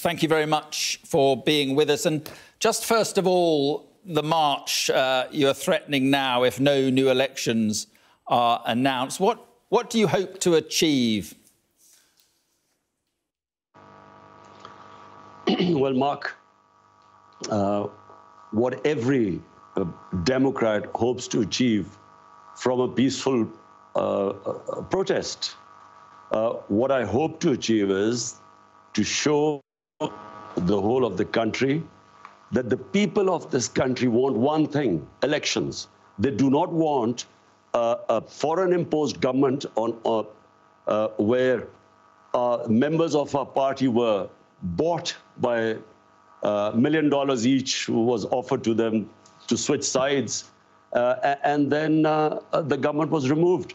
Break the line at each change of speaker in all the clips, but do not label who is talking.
Thank you very much for being with us. And just first of all, the march you're threatening now if no new elections are announced. What do you hope to achieve?
Well, Mark, what every Democrat hopes to achieve from a peaceful protest, what I hope to achieve is to show the whole of the country that the people of this country want one thing: elections. They do not want a foreign-imposed government where members of our party were bought by $1 million each, who was offered to them to switch sides, and then the government was removed.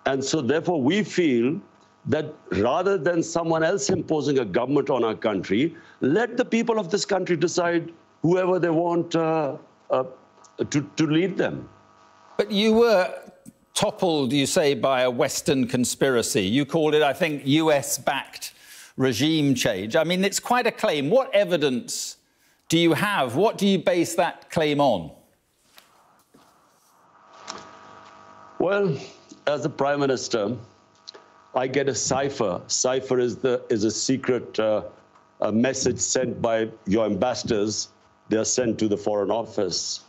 And so therefore we feel that rather than someone else imposing a government on our country, let the people of this country decide whoever they want to lead them.
But you were toppled, you say, by a Western conspiracy. You called it, I think, US-backed regime change. I mean, it's quite a claim. What evidence do you have? What do you base that claim on?
Well, as the Prime Minister, I get a cipher. Cipher is a secret a message sent by your ambassadors. They are sent to the Foreign Office.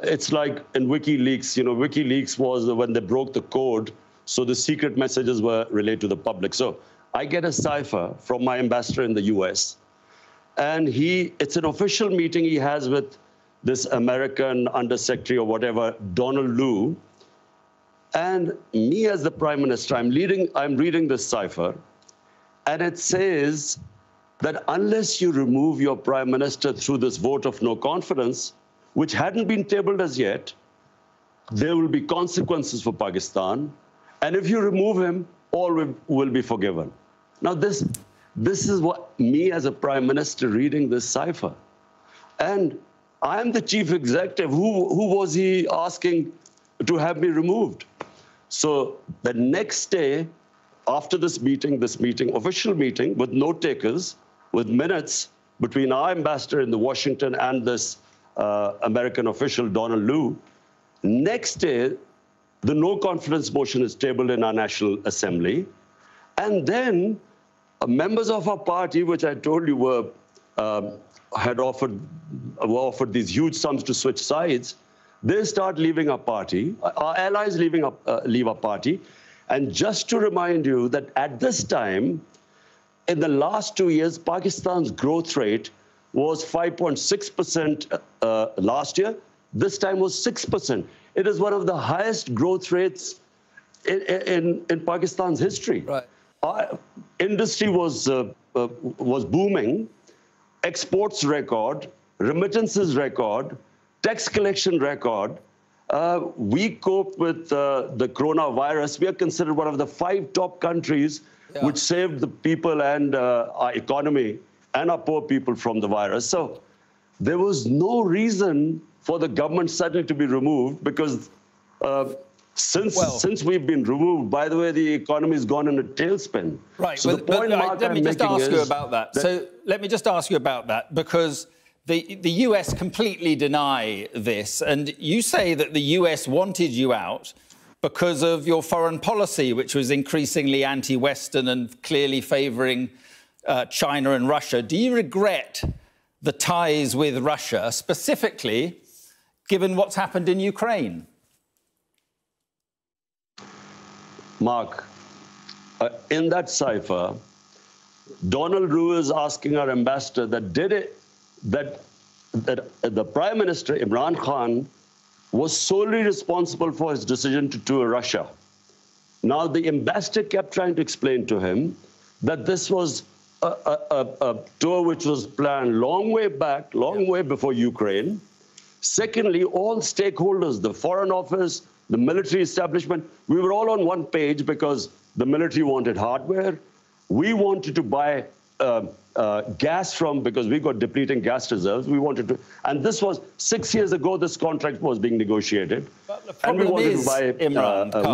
It's like in WikiLeaks. You know, WikiLeaks was when they broke the code, so the secret messages were relayed to the public. So I get a cipher from my ambassador in the US, and it's an official meeting he has with this American undersecretary or whatever, Donald Lu. And me as the Prime Minister, I'm reading this cipher, and it says that unless you remove your Prime Minister through this vote of no confidence, which hadn't been tabled as yet, there will be consequences for Pakistan. And if you remove him, all will be forgiven. Now, this is what me as a Prime Minister reading this cipher. And I'm the chief executive. Who was he asking to have me removed? So the next day, after this meeting, official meeting with note takers, with minutes between our ambassador in Washington and this American official, Donald Lu, next day, the no confidence motion is tabled in our National Assembly. And then members of our party, which I told you were offered these huge sums to switch sides, they start leaving our party. Our allies leave our party. And just to remind you that at this time, in the last 2 years, Pakistan's growth rate was 5.6% last year. This time was 6%. It is one of the highest growth rates in Pakistan's history.
Right.
Our industry was booming, exports record, remittances record, tax collection record. We cope with the coronavirus. We are considered one of the 5 top countries which saved the people and our economy and our poor people from the virus. So there was no reason for the government suddenly to be removed, because since we've been removed, by the way, the economy has gone in a tailspin.
Right.
So the point
let me just ask you about that. So let me just ask you about that, because the US completely deny this, and you say that the US wanted you out because of your foreign policy, which was increasingly anti-Western and clearly favouring China and Russia. Do you regret the ties with Russia, specifically given what's happened in Ukraine?
Mark, in that cipher, Donald Lu is asking our ambassador that the Prime Minister, Imran Khan, was solely responsible for his decision to tour Russia. Now, the ambassador kept trying to explain to him that this was a tour which was planned long way back, long way before Ukraine. Secondly, all stakeholders, the Foreign Office, the military establishment, we were all on one page because the military wanted hardware. We wanted to buy gas because we got depleting gas reserves. We wanted to, and this was 6 years ago, this contract was being negotiated. And we wanted to buy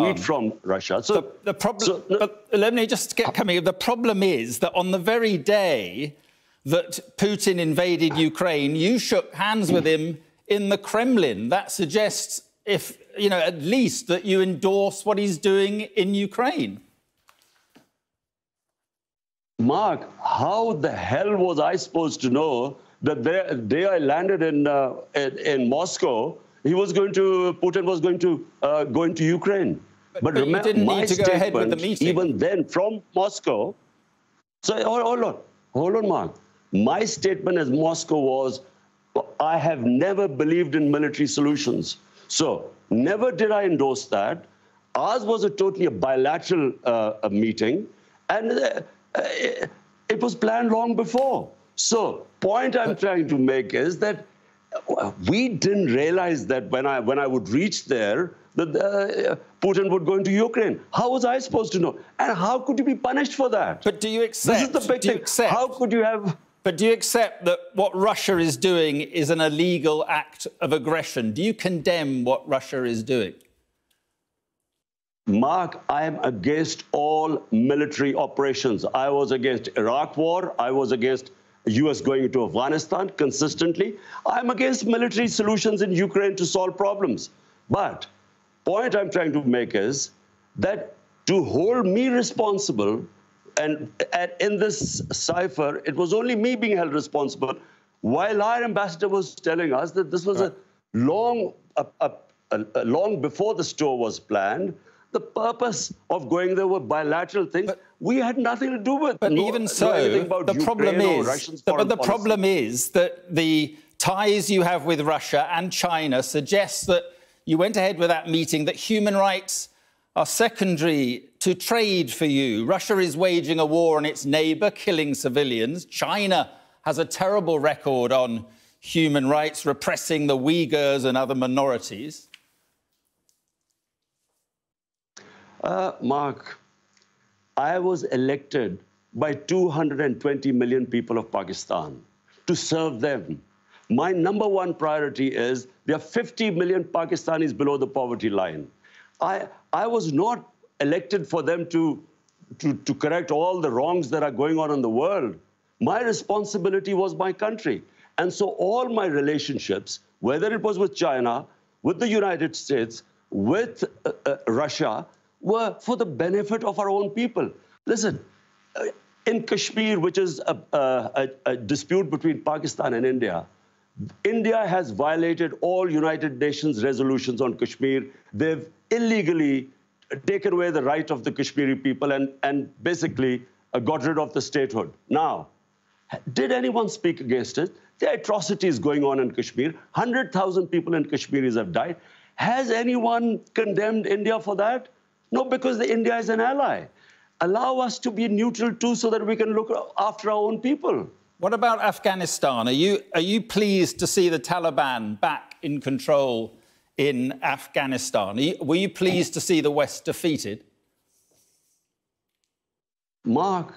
wheat from Russia. So
but let me just get coming. The problem is that on the very day that Putin invaded Ukraine, you shook hands with him in the Kremlin. That suggests, if you know, at least that you endorse what he's doing in Ukraine.
Mark, how the hell was I supposed to know that the day I landed in Moscow, Putin was going to go into Ukraine?
But remember, you didn't need to go ahead with the meeting.
Even then, from Moscow. So hold on, Mark. My statement as Moscow was, I have never believed in military solutions. So never did I endorse that. Ours was totally a bilateral meeting, and it was planned long before. So point I'm trying to make is that we didn't realize that when I would reach there, that Putin would go into Ukraine. How was I supposed to know? And how could you be punished for that?
But do you accept?
This is the big thing. How could you have?
But do you accept that what Russia is doing is an illegal act of aggression? Do you condemn what Russia is doing?
Mark, I am against all military operations. I was against Iraq war. I was against the US going into Afghanistan consistently. I'm against military solutions in Ukraine to solve problems. But point I'm trying to make is that to hold me responsible, and in this cipher, it was only me being held responsible, while our ambassador was telling us that this was long before the tour was planned. The purpose of going there were bilateral things we had nothing to do with.
But even so, the problem is that the ties you have with Russia and China suggests that you went ahead with that meeting, that human rights are secondary to trade for you. Russia is waging a war on its neighbour, killing civilians. China has a terrible record on human rights, repressing the Uyghurs and other minorities.
Mark, I was elected by 220 million people of Pakistan to serve them. My number one priority is there are 50 million Pakistanis below the poverty line. I was not elected for them to correct all the wrongs that are going on in the world. My responsibility was my country. And so all my relationships, whether it was with China, with the United States, with Russia, were for the benefit of our own people. Listen, in Kashmir, which is a dispute between Pakistan and India, India has violated all United Nations resolutions on Kashmir. They've illegally taken away the right of the Kashmiri people and basically got rid of the statehood. Now, did anyone speak against it? There are atrocities going on in Kashmir. 100,000 people in Kashmiris have died. Has anyone condemned India for that? No, because India is an ally. Allow us to be neutral too so that we can look after our own people.
What about Afghanistan? Are you pleased to see the Taliban back in control in Afghanistan? Were you pleased to see the West defeated?
Mark,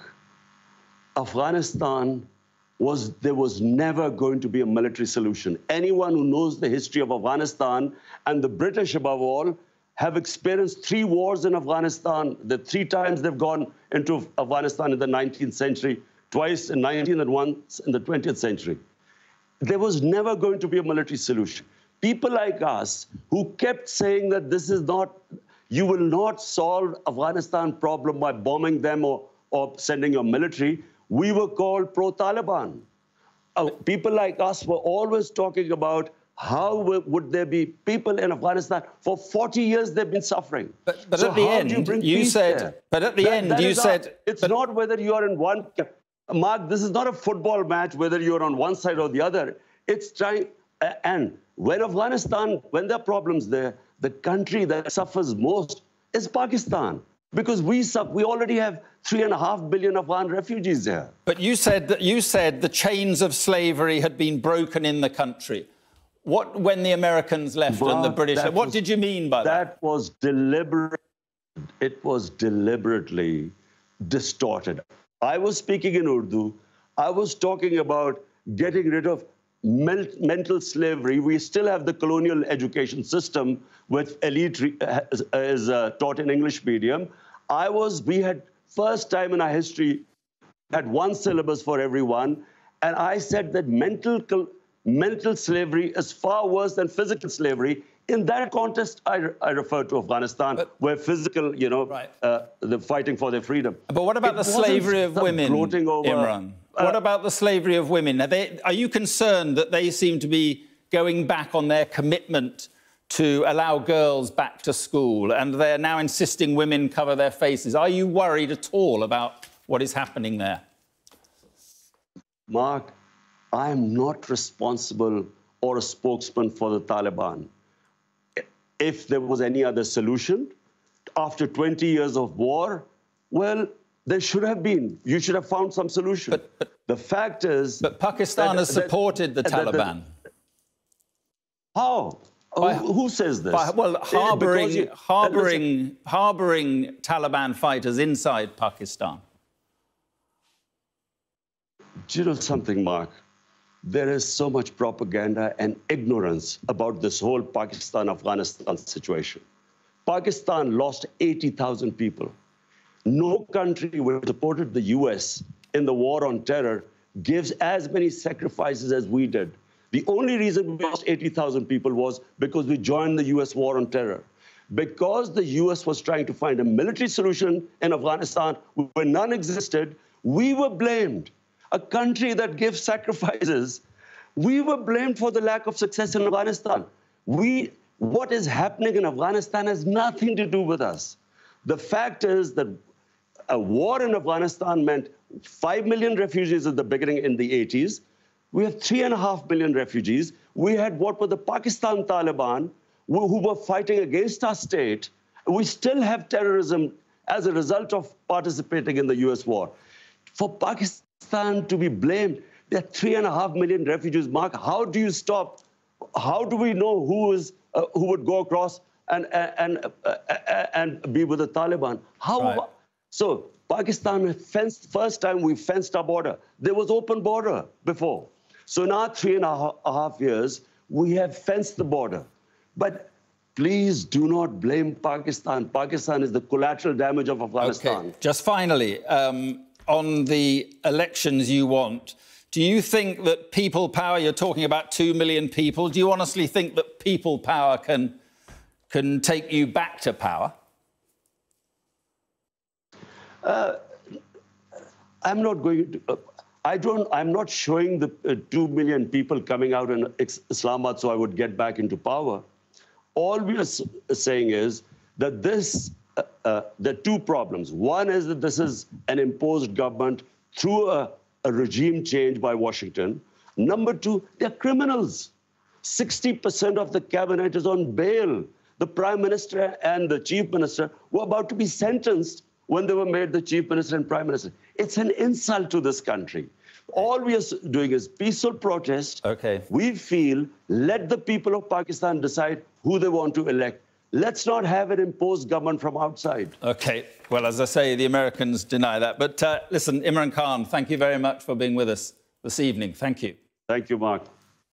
Afghanistan there was never going to be a military solution. Anyone who knows the history of Afghanistan, and the British above all, have experienced 3 wars in Afghanistan. The 3 times they've gone into Afghanistan in the 19th century, twice in 19th and once in the 20th century. There was never going to be a military solution. People like us who kept saying that this is not, you will not solve Afghanistan problem by bombing them or sending your military, we were called pro-Taliban. People like us were always talking about how would there be people in Afghanistan? For 40 years, they've been suffering.
But so at the end, you said... But at the end, you said...
It's not whether you are in one... Mark, this is not a football match, whether you're on one side or the other. It's trying... And when Afghanistan, when there are problems there, the country that suffers most is Pakistan. Because we already have 3.5 billion Afghan refugees there.
But you said the chains of slavery had been broken in the country. What, when the Americans left and the British... What did you mean by that?
That was deliberate. It was deliberately distorted. I was speaking in Urdu. I was talking about getting rid of mental slavery. We still have the colonial education system, which elite is taught in English medium. We had, first time in our history, had 1 syllabus for everyone. And I said that mental slavery is far worse than physical slavery. In that context, I refer to Afghanistan, where physical, they're fighting for their freedom.
But what about the slavery of women, Imran? What about the slavery of women? Are you concerned that they seem to be going back on their commitment to allow girls back to school, and they're now insisting women cover their faces? Are you worried at all about what is happening there?
Mark, I am not responsible or a spokesman for the Taliban. If there was any other solution, after 20 years of war, well, there should have been. You should have found some solution. But the fact is...
But Pakistan has supported the Taliban.
How? Who says this?
Well, harbouring Taliban fighters inside Pakistan.
Do you know something, Mark? There is so much propaganda and ignorance about this whole Pakistan-Afghanistan situation. Pakistan lost 80,000 people. No country which supported the US in the war on terror gives as many sacrifices as we did. The only reason we lost 80,000 people was because we joined the US war on terror. Because the US was trying to find a military solution in Afghanistan where none existed, we were blamed. A country that gives sacrifices, we were blamed for the lack of success in Afghanistan. What is happening in Afghanistan has nothing to do with us. The fact is that a war in Afghanistan meant 5 million refugees at the beginning in the 80s. We have 3.5 million refugees. We had what were the Pakistan Taliban who were fighting against our state. We still have terrorism as a result of participating in the US war. For Pakistan to be blamed, there are 3.5 million refugees. Mark, how do you stop? How do we know who would go across and be with the Taliban? How? Right. So Pakistan first time we fenced our border. There was open border before. So now 3.5 years, we have fenced the border. But please do not blame Pakistan. Pakistan is the collateral damage of Afghanistan.
Okay. Just finally, on the elections you want, do you think that people power, you're talking about 2 million people, do you honestly think that people power can take you back to power?
I'm not going to... I'm not showing the 2 million people coming out in Islamabad so I would get back into power. All we are saying is that there are two problems. One is that this is an imposed government through a regime change by Washington. Number two, they're criminals. 60% of the cabinet is on bail. The Prime Minister and the Chief Minister were about to be sentenced when they were made the Chief Minister and Prime Minister. It's an insult to this country. All we are doing is peaceful protest.
Okay.
We feel, let the people of Pakistan decide who they want to elect. Let's not have an imposed government from outside.
OK. Well, as I say, the Americans deny that. But listen, Imran Khan, thank you very much for being with us this evening. Thank you.
Thank you, Mark.